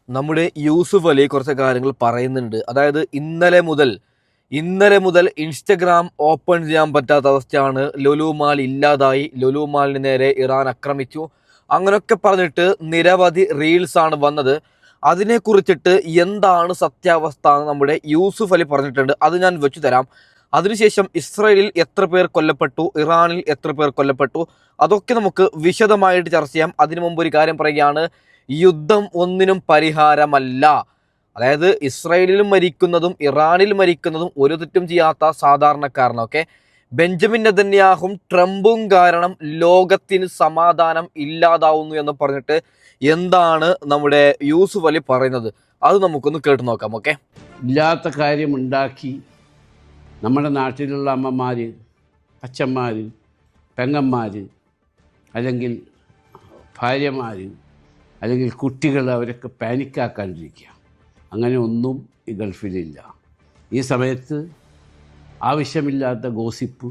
നമ്മുടെ യൂസുഫ് അലി കുറച്ച് കാര്യങ്ങൾ പറയുന്നുണ്ട്. അതായത് ഇന്നലെ മുതൽ ഇൻസ്റ്റഗ്രാം ഓപ്പൺ ചെയ്യാൻ പറ്റാത്ത അവസ്ഥയാണ്. ലുലു മാൾ ഇല്ലാതായി, ലുലു മാളിന് നേരെ ഇറാൻ ആക്രമിച്ചു, അങ്ങനെയൊക്കെ പറഞ്ഞിട്ട് നിരവധി റീൽസ് ആണ് വന്നത്. അതിനെക്കുറിച്ചിട്ട് എന്താണ് സത്യാവസ്ഥ എന്ന് നമ്മുടെ യൂസുഫ് അലി പറഞ്ഞിട്ടുണ്ട്. അത് ഞാൻ വെച്ചു തരാം. അതിനുശേഷം ഇസ്രായേലിൽ എത്ര പേർ കൊല്ലപ്പെട്ടു, ഇറാനിൽ എത്ര പേർ കൊല്ലപ്പെട്ടു, അതൊക്കെ നമുക്ക് വിശദമായിട്ട് ചർച്ച ചെയ്യാം. അതിനു മുമ്പ് ഒരു കാര്യം പറയുകയാണ്, യുദ്ധം ഒന്നിനും പരിഹാരമല്ല. അതായത് ഇസ്രായേലിലും മരിക്കുന്നതും ഇറാനിൽ മരിക്കുന്നതും ഒരു തെറ്റും ചെയ്യാത്ത സാധാരണക്കാരനൊക്കെ, ബെഞ്ചമിൻ നെതന്യാഹും ട്രംപും കാരണം ലോകത്തിന് സമാധാനം ഇല്ലാതാവുന്നു എന്ന് പറഞ്ഞിട്ട് എന്താണ് നമ്മുടെ യൂസുഫ് അലി പറയുന്നത്, അത് നമുക്കൊന്ന് കേട്ടു നോക്കാം. ഓക്കെ, ഇല്ലാത്ത കാര്യമുണ്ടാക്കി നമ്മുടെ നാട്ടിലുള്ള അമ്മമാർ, അച്ഛന്മാർ, പെങ്ങന്മാർ, അല്ലെങ്കിൽ ഭാര്യമാർ, അല്ലെങ്കിൽ കുട്ടികൾ, അവരൊക്കെ പാനിക്കാക്കാണ്ടിരിക്കുക. അങ്ങനെ ഒന്നും ഈ ഗൾഫിലില്ല. ഈ സമയത്ത് ആവശ്യമില്ലാത്ത ഗോസിപ്പ്,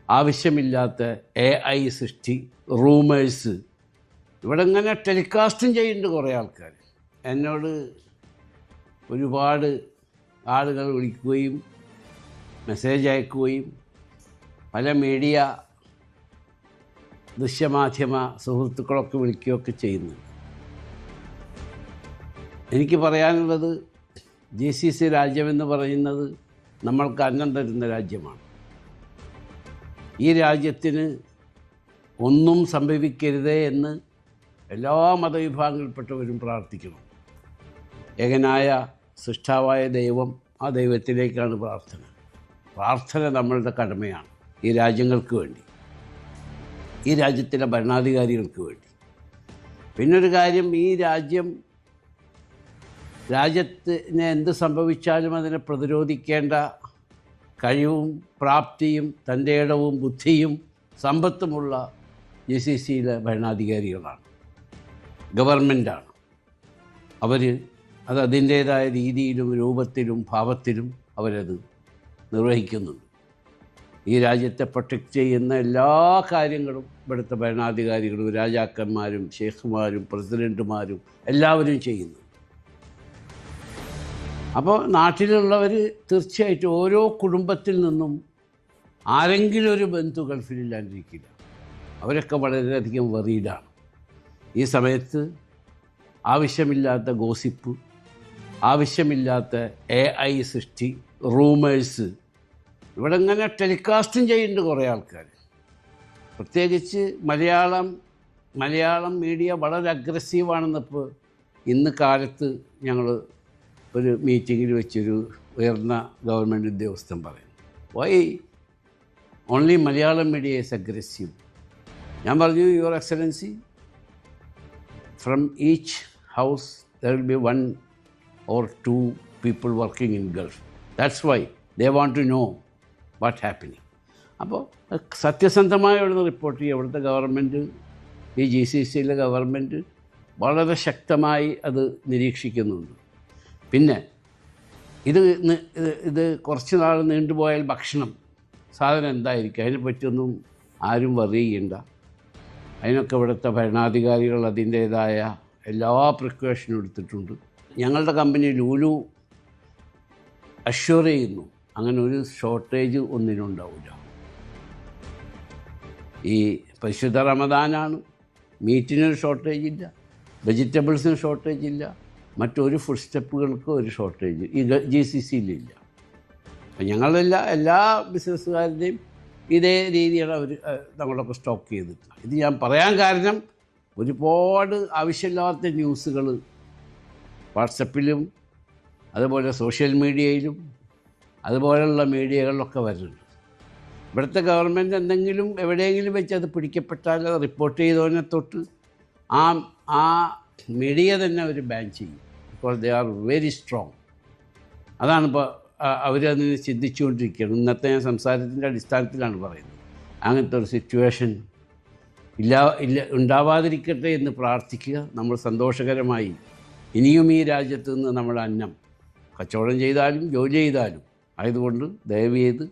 ആവശ്യമില്ലാത്ത AI സൃഷ്ടി, റൂമേഴ്സ് ഇവിടെ ഇങ്ങനെ ടെലികാസ്റ്റും ചെയ്യുന്നുണ്ട് കുറേ ആൾക്കാർ. എന്നോട് ഒരുപാട് ആളുകൾ വിളിക്കുകയും മെസ്സേജ് അയക്കുകയും പല മീഡിയ ദൃശ്യമാധ്യമ സുഹൃത്തുക്കളൊക്കെ വിളിക്കുകയൊക്കെ ചെയ്യുന്നു. എനിക്ക് പറയാനുള്ളത്, GCC രാജ്യമെന്ന് പറയുന്നത് നമ്മൾക്ക് അന്നം തരുന്ന രാജ്യമാണ്. ഈ രാജ്യത്തിന് ഒന്നും സംഭവിക്കരുതേ എന്ന് എല്ലാ മതവിഭാഗങ്ങളിൽപ്പെട്ടവരും പ്രാർത്ഥിക്കണം. ഏകനായ സൃഷ്ടാവായ ദൈവം, ആ ദൈവത്തിലേക്കാണ് പ്രാർത്ഥന നമ്മളുടെ കടമയാണ്. ഈ രാജ്യങ്ങൾക്ക് വേണ്ടി, ഈ രാജ്യത്തിലെ ഭരണാധികാരികൾക്ക് വേണ്ടി. പിന്നൊരു കാര്യം, ഈ രാജ്യത്തിന് എന്ത് സംഭവിച്ചാലും അതിനെ പ്രതിരോധിക്കേണ്ട കഴിവും പ്രാപ്തിയും തൻ്റെ ഇടവും ബുദ്ധിയും സമ്പത്തുമുള്ള GCCയിലെ ഭരണാധികാരികളാണ്, ഗവൺമെൻറ്റാണ്. അത് അതിൻ്റേതായ രീതിയിലും രൂപത്തിലും ഭാവത്തിലും അവരത് നിർവഹിക്കുന്നുണ്ട്. ഈ രാജ്യത്തെ പ്രൊട്ടക്റ്റ് ചെയ്യുന്ന എല്ലാ കാര്യങ്ങളും ഇവിടുത്തെ ഭരണാധികാരികളും രാജാക്കന്മാരും ഷെയ്ഖുമാരും പ്രസിഡൻറ്റുമാരും എല്ലാവരും ചെയ്യുന്നു. അപ്പോൾ നാട്ടിലുള്ളവർ തീർച്ചയായിട്ടും ഓരോ കുടുംബത്തിൽ നിന്നും ആരെങ്കിലും ഒരു ബന്ധു ഗൾഫിലില്ലാണ്ടിരിക്കില്ല. അവരൊക്കെ വളരെയധികം വറീഡാണ്. ഈ സമയത്ത് ആവശ്യമില്ലാത്ത ഗോസിപ്പ്, ആവശ്യമില്ലാത്ത AI സൃഷ്ടി, റൂമേഴ്സ് ഇവിടെ ഇങ്ങനെ ടെലികാസ്റ്റും ചെയ്യുന്നുണ്ട് കുറേ ആൾക്കാർ. പ്രത്യേകിച്ച് മലയാളം മീഡിയ വളരെ അഗ്രസീവാണെന്നിപ്പോൾ ഇന്ന് കാലത്ത് ഞങ്ങൾ ഒരു മീറ്റിങ്ങിൽ വെച്ചൊരു ഉയർന്ന ഗവൺമെൻറ് ഉദ്യോഗസ്ഥൻ പറയുന്നു. Why only Malayalam media is aggressive? ഞാൻ പറഞ്ഞു, your excellency, from each house there will be 1 or 2 people working in Gulf. That's why they want to know what happening. അപ്പോൾ സത്യസന്ധമായ ഇവിടുന്ന് റിപ്പോർട്ട് ചെയ്യുക. ഇവിടുത്തെ ഗവൺമെൻറ്, ഈ GCCയിലെ ഗവൺമെൻറ് വളരെ ശക്തമായി അത് നിരീക്ഷിക്കുന്നുണ്ട്. പിന്നെ ഇത് കുറച്ച് നാൾ നീണ്ടുപോയാൽ ഭക്ഷണം സാധനം എന്തായിരിക്കും, അതിനെപ്പറ്റിയൊന്നും ആരും വറി ചെയ്യണ്ട. അതിനൊക്കെ ഇവിടുത്തെ ഭരണാധികാരികൾ അതിൻ്റേതായ എല്ലാ പ്രിക്കോഷനും എടുത്തിട്ടുണ്ട്. ഞങ്ങളുടെ കമ്പനി ലുലു അഷ്വർ ചെയ്യുന്നു, അങ്ങനെ ഒരു ഷോർട്ടേജ് ഒന്നിനും ഉണ്ടാവില്ല. ഈ പരിശുദ്ധ റമദാനാണ്, മീറ്റിനൊരു ഷോർട്ടേജ് ഇല്ല, വെജിറ്റബിൾസിന് ഷോർട്ടേജ് ഇല്ല, മറ്റൊരു ഫുഡ് സ്റ്റെപ്പുകൾക്ക് ഒരു ഷോർട്ടേജ് ഈ GCCയിലില്ല. അപ്പം എല്ലാ ബിസിനസ്സുകാരുടെയും ഇതേ രീതിയാണ് അവർ നമ്മളൊക്കെ സ്റ്റോക്ക് ചെയ്തിട്ടുള്ളത്. ഇത് ഞാൻ പറയാൻ കാരണം, ഒരുപാട് ആവശ്യമില്ലാത്ത ന്യൂസുകൾ വാട്സപ്പിലും അതുപോലെ സോഷ്യൽ മീഡിയയിലും അതുപോലെയുള്ള മീഡിയകളിലൊക്കെ വരുന്നുണ്ട്. ഇവിടുത്തെ ഗവൺമെൻറ് എന്തെങ്കിലും എവിടെയെങ്കിലും വെച്ച് അത് പിടിക്കപ്പെട്ടാൽ റിപ്പോർട്ട് ചെയ്തവനെ തൊട്ട് ആ മീഡിയ തന്നെ അവർ ബാൻ ചെയ്യും. Because they are very strong. അതാണ് ഇപ്പോൾ അവരതിന് ചിന്തിച്ചുകൊണ്ടിരിക്കുകയാണ്. ഇന്നത്തെ ഞാൻ സംസാരത്തിൻ്റെ അടിസ്ഥാനത്തിലാണ് പറയുന്നത്. അങ്ങനത്തെ ഒരു സിറ്റുവേഷൻ ഉണ്ടാവാതിരിക്കട്ടെ എന്ന് പ്രാർത്ഥിക്കുക. നമ്മൾ സന്തോഷകരമായി ഇനിയും ഈ രാജ്യത്ത് നിന്ന് നമ്മൾ അന്നം കച്ചവടം ചെയ്താലും ജോലി ചെയ്താലും ആയതുകൊണ്ട് ദയവ് ചെയ്ത്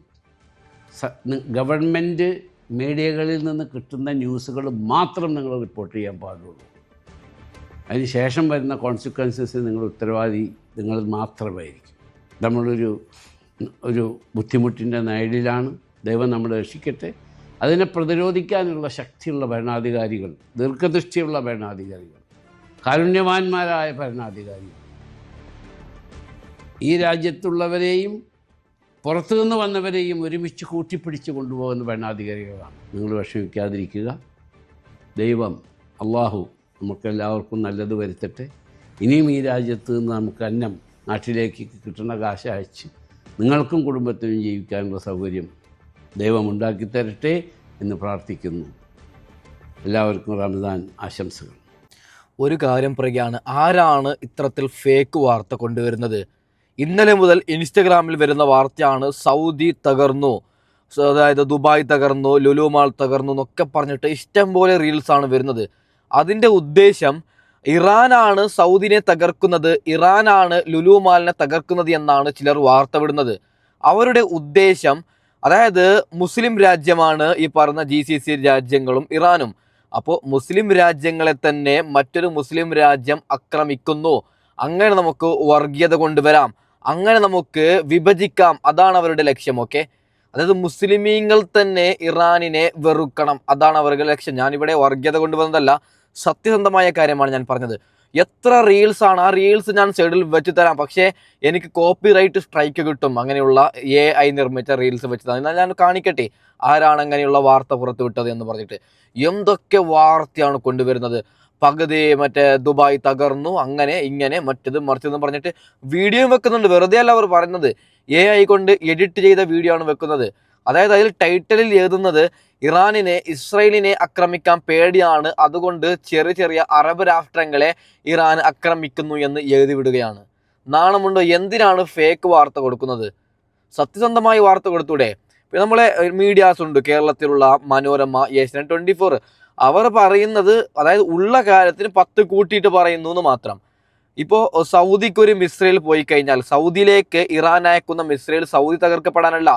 ഗവൺമെൻറ് മീഡിയകളിൽ നിന്ന് കിട്ടുന്ന ന്യൂസുകൾ മാത്രം നിങ്ങൾ റിപ്പോർട്ട് ചെയ്യാൻ പാടുള്ളൂ. അതിന് ശേഷം വരുന്ന കോൺസിക്വൻസസ് നിങ്ങൾ ഉത്തരവാദി നിങ്ങൾ മാത്രമായിരിക്കും. ഒരു ബുദ്ധിമുട്ടിൻ്റെ നേടിലാണ്. ദൈവം നമ്മളെ രക്ഷിക്കട്ടെ. അതിനെ പ്രതിരോധിക്കാനുള്ള ശക്തിയുള്ള ഭരണാധികാരികൾ, ദീർഘദൃഷ്ടിയുള്ള ഭരണാധികാരികൾ, കാരുണ്യവാന്മാരായ ഭരണാധികാരികൾ, ഈ രാജ്യത്തുള്ളവരെയും പുറത്തുനിന്ന് വന്നവരെയും ഒരുമിച്ച് കൂട്ടിപ്പിടിച്ച് കൊണ്ടുപോകുന്ന ഭരണാധികാരികളാണ്. നിങ്ങൾ വിഷമിക്കാതിരിക്കുക. ദൈവം അള്ളാഹു നമുക്കെല്ലാവർക്കും നല്ലത് വരുത്തട്ടെ. ഇനിയും ഈ രാജ്യത്ത് നിന്ന് നമുക്ക് അന്നം നാട്ടിലേക്ക് കിട്ടുന്ന കാശ് അയച്ച് നിങ്ങൾക്കും കുടുംബത്തിനും ജീവിക്കാനുള്ള സൗകര്യം ദൈവം ഉണ്ടാക്കി തരട്ടെ എന്ന് പ്രാർത്ഥിക്കുന്നു. എല്ലാവർക്കും റമദാൻ ആശംസകൾ. ഒരു കാര്യം പറയുകയാണ്, ആരാണ് ഇത്തരത്തിൽ ഫേക്ക് വാർത്ത കൊണ്ടുവരുന്നത്? ഇന്നലെ മുതൽ ഇൻസ്റ്റഗ്രാമിൽ വരുന്ന വാർത്തയാണ് സൗദി തകർന്നു, അതായത് ദുബായ് തകർന്നു, ലുലു മാൾ തകർന്നു എന്നൊക്കെ പറഞ്ഞിട്ട് ഇഷ്ടംപോലെ റീൽസാണ് വരുന്നത്. അതിൻ്റെ ഉദ്ദേശം ഇറാനാണ് സൗദിനെ തകർക്കുന്നത്, ഇറാനാണ് ലുലു മാളിനെ തകർക്കുന്നത് എന്നാണ് ചിലർ വാർത്ത വിടുന്നത്. അവരുടെ ഉദ്ദേശം, അതായത് മുസ്ലിം രാജ്യമാണ് ഈ പറഞ്ഞ GCC രാജ്യങ്ങളും ഇറാനും. അപ്പോൾ മുസ്ലിം രാജ്യങ്ങളെ തന്നെ മറ്റൊരു മുസ്ലിം രാജ്യം ആക്രമിക്കുന്നു, അങ്ങനെ നമുക്ക് വർഗീയത കൊണ്ടുവരാം, അങ്ങനെ നമുക്ക് വിഭജിക്കാം, അതാണ് അവരുടെ ലക്ഷ്യം. ഓക്കെ, അതായത് മുസ്ലിമീങ്ങൾ തന്നെ ഇറാനിനെ വെറുക്കണം, അതാണ് അവരുടെ ലക്ഷ്യം. ഞാനിവിടെ വർഗീയത കൊണ്ടുവന്നതല്ല, സത്യസന്ധമായ കാര്യമാണ് ഞാൻ പറഞ്ഞത്. എത്ര റീൽസാണ്, ആ റീൽസ് ഞാൻ സൈഡിൽ വെച്ച് തരാം, പക്ഷേ എനിക്ക് കോപ്പിറൈറ്റ് സ്ട്രൈക്ക് കിട്ടും. അങ്ങനെയുള്ള AI നിർമ്മിച്ച റീൽസ് വെച്ച് തരാം. എന്നാൽ ഞാൻ കാണിക്കട്ടെ ആരാണ് അങ്ങനെയുള്ള വാർത്ത പുറത്തു വിട്ടത് എന്ന് പറഞ്ഞിട്ട്. എന്തൊക്കെ വാർത്തയാണ് കൊണ്ടുവരുന്നത്. പകുതി മറ്റേ ദുബായ് തകർന്നു, അങ്ങനെ ഇങ്ങനെ മറ്റത് മറിച്ചതെന്ന് പറഞ്ഞിട്ട് വീഡിയോ വെക്കുന്നുണ്ട്. വെറുതെ അല്ല അവർ പറയുന്നത്, AI കൊണ്ട് എഡിറ്റ് ചെയ്ത വീഡിയോ ആണ് വെക്കുന്നത്. അതായത് അതിൽ ടൈറ്റിലിൽ എഴുതുന്നത് ഇറാനിനെ ഇസ്രയേലിനെ ആക്രമിക്കാൻ പേടിയാണ്, അതുകൊണ്ട് ചെറിയ ചെറിയ അറബ് രാഷ്ട്രങ്ങളെ ഇറാൻ ആക്രമിക്കുന്നു എന്ന് എഴുതി വിടുകയാണ്. നാണമുണ്ടോ? എന്തിനാണ് ഫേക്ക് വാർത്ത കൊടുക്കുന്നത്? സത്യസന്ധമായി വാർത്ത കൊടുത്തൂടെ? പിന്നെ നമ്മളെ മീഡിയാസ് ഉണ്ട്, കേരളത്തിലുള്ള മനോരമ, ഏഷ്യാനെറ്റ് 24, അവർ പറയുന്നത് അതായത് ഉള്ള കാര്യത്തിന് 10 കൂട്ടിയിട്ട് പറയുന്നു എന്ന് മാത്രം. ഇപ്പോൾ സൗദിക്ക് ഒരു മിസൈൽ പോയി കഴിഞ്ഞാൽ സൗദിയിലേക്ക് ഇറാൻ അയക്കുന്ന മിസൈൽ സൗദി തകർക്കപ്പെടാനല്ല.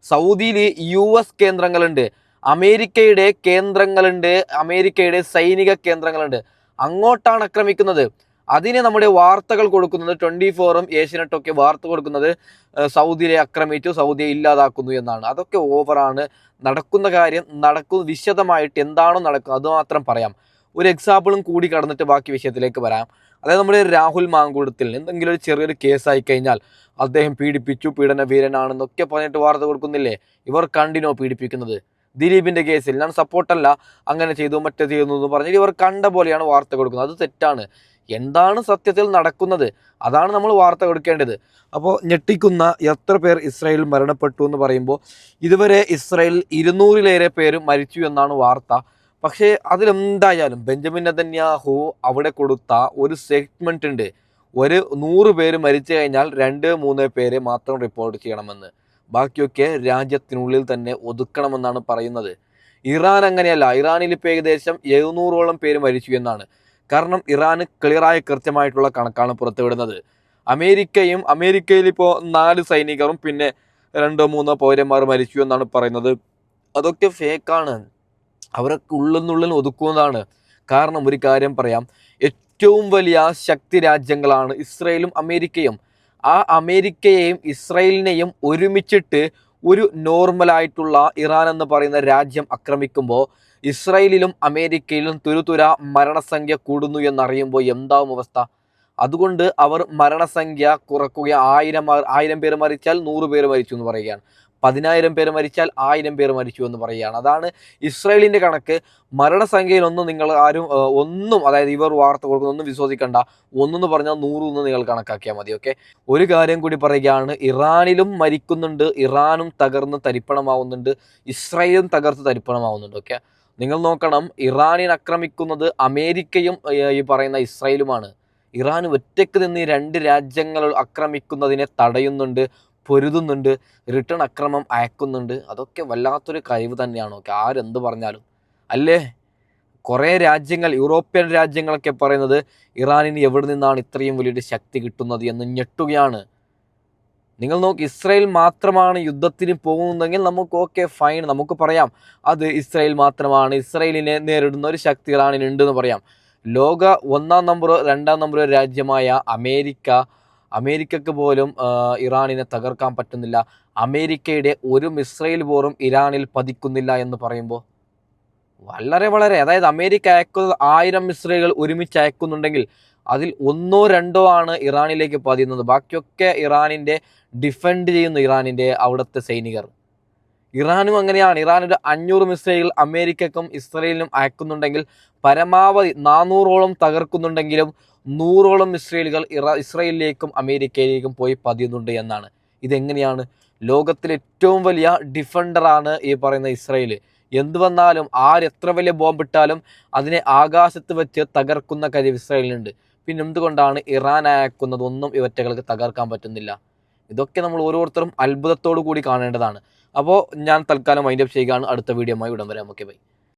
സൗദിയിൽ US കേന്ദ്രങ്ങളുണ്ട്, അമേരിക്കയുടെ കേന്ദ്രങ്ങളുണ്ട്, അമേരിക്കയുടെ സൈനിക കേന്ദ്രങ്ങളുണ്ട്, അങ്ങോട്ടാണ് ആക്രമിക്കുന്നത്. അതിനെ നമ്മുടെ വാർത്തകൾ കൊടുക്കുന്നത് 24ഉം ഏഷ്യാനെറ്റും ഒക്കെ വാർത്ത കൊടുക്കുന്നത് സൗദിയെ ആക്രമിച്ചു, സൗദിയെ ഇല്ലാതാക്കുന്നു എന്നാണ്. അതൊക്കെ ഓവറാണ്. നടക്കുന്ന കാര്യം വിശദമായിട്ട് എന്താണോ നടക്കുന്നത് അത് മാത്രം പറയാം. ഒരു എക്സാമ്പിളും കൂടി കടന്നിട്ട് ബാക്കി വിഷയത്തിലേക്ക് വരാം. അതായത് നമ്മുടെ രാഹുൽ മാങ്കൂട്ടത്തിൽ എന്തെങ്കിലും ഒരു ചെറിയൊരു കേസായി കഴിഞ്ഞാൽ അദ്ദേഹം പീഡിപ്പിച്ചു, പീഡന വീരനാണെന്നൊക്കെ പറഞ്ഞിട്ട് വാർത്ത കൊടുക്കുന്നില്ലേ? ഇവർ കണ്ടിനോ പീഡിപ്പിക്കുന്നത്? ദിലീപിന്റെ കേസിൽ ഞാൻ സപ്പോർട്ടല്ല, അങ്ങനെ ചെയ്തു മറ്റേ ചെയ്യുന്നു എന്ന് പറഞ്ഞിട്ട് ഇവർ കണ്ട പോലെയാണ് വാർത്ത കൊടുക്കുന്നത്. അത് തെറ്റാണ്. എന്താണ് സത്യത്തിൽ നടക്കുന്നത് അതാണ് നമ്മൾ വാർത്ത കൊടുക്കേണ്ടത്. അപ്പോൾ ഞെട്ടിക്കുന്ന എത്ര പേർ ഇസ്രായേൽ മരണപ്പെട്ടു എന്ന് പറയുമ്പോൾ ഇതുവരെ ഇസ്രായേൽ 200-ലേറെ പേര് മരിച്ചു എന്നാണ് വാർത്ത. പക്ഷേ അതിലെന്തായാലും ബെഞ്ചമിൻ നെതന്യാഹു അവിടെ കൊടുത്ത ഒരു സ്റ്റേറ്റ്മെന്റ് ഉണ്ട്, ഒരു 100 പേര് മരിച്ചു കഴിഞ്ഞാൽ 2-3 പേരെ മാത്രം റിപ്പോർട്ട് ചെയ്യണമെന്ന്, ബാക്കിയൊക്കെ രാജ്യത്തിനുള്ളിൽ തന്നെ ഒതുക്കണമെന്നാണ് പറയുന്നത്. ഇറാൻ അങ്ങനെയല്ല. ഇറാനിൽ ഇപ്പോൾ ഏകദേശം 700ഓളം പേര് മരിച്ചു എന്നാണ്. കാരണം ഇറാന് ക്ലിയറായ കൃത്യമായിട്ടുള്ള കണക്കാണ് പുറത്തുവിടുന്നത്. അമേരിക്കയിൽ ഇപ്പോൾ 4 സൈനികരും പിന്നെ 2-3 പൗരന്മാർ മരിച്ചു എന്നാണ് പറയുന്നത്. അതൊക്കെ ഫേക്കാണ്. അവരൊക്കെ ഉള്ളിൽ ഒതുക്കുന്നതാണ്. കാരണം ഒരു കാര്യം പറയാം, ഏറ്റവും വലിയ ശക്തി രാജ്യങ്ങളാണ് ഇസ്രായേലും അമേരിക്കയും. ആ അമേരിക്കയെയും ഇസ്രായേലിനെയും ഒരുമിച്ചിട്ട് ഒരു നോർമലായിട്ടുള്ള ഇറാൻ എന്ന് പറയുന്ന രാജ്യം ആക്രമിക്കുമ്പോൾ ഇസ്രായേലിലും അമേരിക്കയിലും തുരുതുര മരണസംഖ്യ കൂടുന്നു എന്നറിയുമ്പോൾ എന്താവും അവസ്ഥ? അതുകൊണ്ട് അവർ മരണസംഖ്യ കുറക്കുക. 1000 പേര് മരിച്ചാൽ 100 പേര് മരിച്ചു എന്ന് പറയുകയാണ്, 10,000 പേര് മരിച്ചാൽ 1000 പേര് മരിച്ചു എന്ന് പറയുകയാണ്. അതാണ് ഇസ്രായേലിൻ്റെ കണക്ക്. മരണസംഖ്യയിലൊന്നും നിങ്ങൾ ആരും ഒന്നും, അതായത് ഇവർ വാർത്ത കൊടുക്കുന്ന ഒന്നും വിശ്വസിക്കണ്ട. 1 പറഞ്ഞാൽ 100 എന്ന് നിങ്ങൾ കണക്കാക്കിയാൽ മതി. ഓക്കെ, ഒരു കാര്യം കൂടി പറയുകയാണ്, ഇറാനിലും മരിക്കുന്നുണ്ട്, ഇറാനും തകർന്ന് തരിപ്പണമാവുന്നുണ്ട്, ഇസ്രായേലും തകർത്ത് തരിപ്പണമാവുന്നുണ്ട്. ഓക്കെ, നിങ്ങൾ നോക്കണം, ഇറാനിനെ ആക്രമിക്കുന്നത് അമേരിക്കയും ഈ പറയുന്ന ഇസ്രായേലുമാണ്. ഇറാൻ ഒറ്റയ്ക്ക് നിന്ന് ഈ 2 രാജ്യങ്ങൾ ആക്രമിക്കുന്നതിനെ തടയുന്നുണ്ട്, പൊരുതുന്നുണ്ട്, റിട്ടേൺ അക്രമം അയക്കുന്നുണ്ട്. അതൊക്കെ വല്ലാത്തൊരു കഴിവ് തന്നെയാണ്. ഓക്കെ, ആരെന്ത് പറഞ്ഞാലും അല്ലേ? കുറേ രാജ്യങ്ങൾ, യൂറോപ്യൻ രാജ്യങ്ങളൊക്കെ പറയുന്നത് ഇറാനിന് എവിടെ നിന്നാണ് ഇത്രയും വലിയൊരു ശക്തി കിട്ടുന്നത് എന്ന് ഞെട്ടുകയാണ്. നിങ്ങൾ നോക്ക്, ഇസ്രായേൽ മാത്രമാണ് യുദ്ധത്തിന് പോകുന്നതെങ്കിൽ നമുക്ക് ഓക്കെ ഫൈൻ, നമുക്ക് പറയാം അത് ഇസ്രായേൽ മാത്രമാണ്, ഇസ്രായേലിനെ നേരിടുന്ന ഒരു ശക്തി ഇറാനിനുണ്ടെന്ന് പറയാം. ലോക 1-ാം നമ്പർ 2-ാം നമ്പർ രാജ്യമായ അമേരിക്കക്ക് പോലും ഇറാനിനെ തകർക്കാൻ പറ്റുന്നില്ല. അമേരിക്കയുടെ ഒരു മിസൈൽ പോലും ഇറാനിൽ പതിക്കുന്നില്ല എന്ന് പറയുമ്പോൾ വളരെ വളരെ, അതായത് അമേരിക്ക അയക്കുന്നത് 1000 മിസൈലുകൾ ഒരുമിച്ച് അയക്കുന്നുണ്ടെങ്കിൽ അതിൽ 1-ഓ 2-ഓ ആണ് ഇറാനിലേക്ക് പതിയുന്നത്. ബാക്കിയൊക്കെ ഇറാനിൻ്റെ ഡിഫെൻഡ് ചെയ്യുന്നു, ഇറാനിൻ്റെ അവിടുത്തെ സൈനികർ. ഇറാനും അങ്ങനെയാണ്. ഇറാൻ ഒരു 500 മിസൈലുകൾ അമേരിക്കക്കും ഇസ്രയേലിനും അയക്കുന്നുണ്ടെങ്കിൽ പരമാവധി 400ഓളം തകർക്കുന്നുണ്ടെങ്കിലും 100ഓളം മിസൈലുകൾ ഇസ്രയേലിലേക്കും അമേരിക്കയിലേക്കും പോയി പതിയുന്നുണ്ട് എന്നാണ്. ഇതെങ്ങനെയാണ്? ലോകത്തിലെ ഏറ്റവും വലിയ ഡിഫൻഡറാണ് ഈ പറയുന്ന ഇസ്രയേൽ. എന്തു വന്നാലും ആരെത്ര വലിയ ബോംബിട്ടാലും അതിനെ ആകാശത്ത് വെച്ച് തകർക്കുന്ന കഴിവ് ഇസ്രയേലിനുണ്ട്. പിന്നെ എന്തുകൊണ്ടാണ് ഇറാൻ അയക്കുന്നതൊന്നും ഇവറ്റകൾക്ക് തകർക്കാൻ പറ്റുന്നില്ല? ഇതൊക്കെ നമ്മൾ ഓരോരുത്തരും അത്ഭുതത്തോടു കൂടി കാണേണ്ടതാണ്. അപ്പോൾ ഞാൻ തൽക്കാലം വൈൻഡപ്പ് ചെയ്യുകയാണ്. അടുത്ത വീഡിയോയുമായി ഉടൻ വരാം. Okay bye.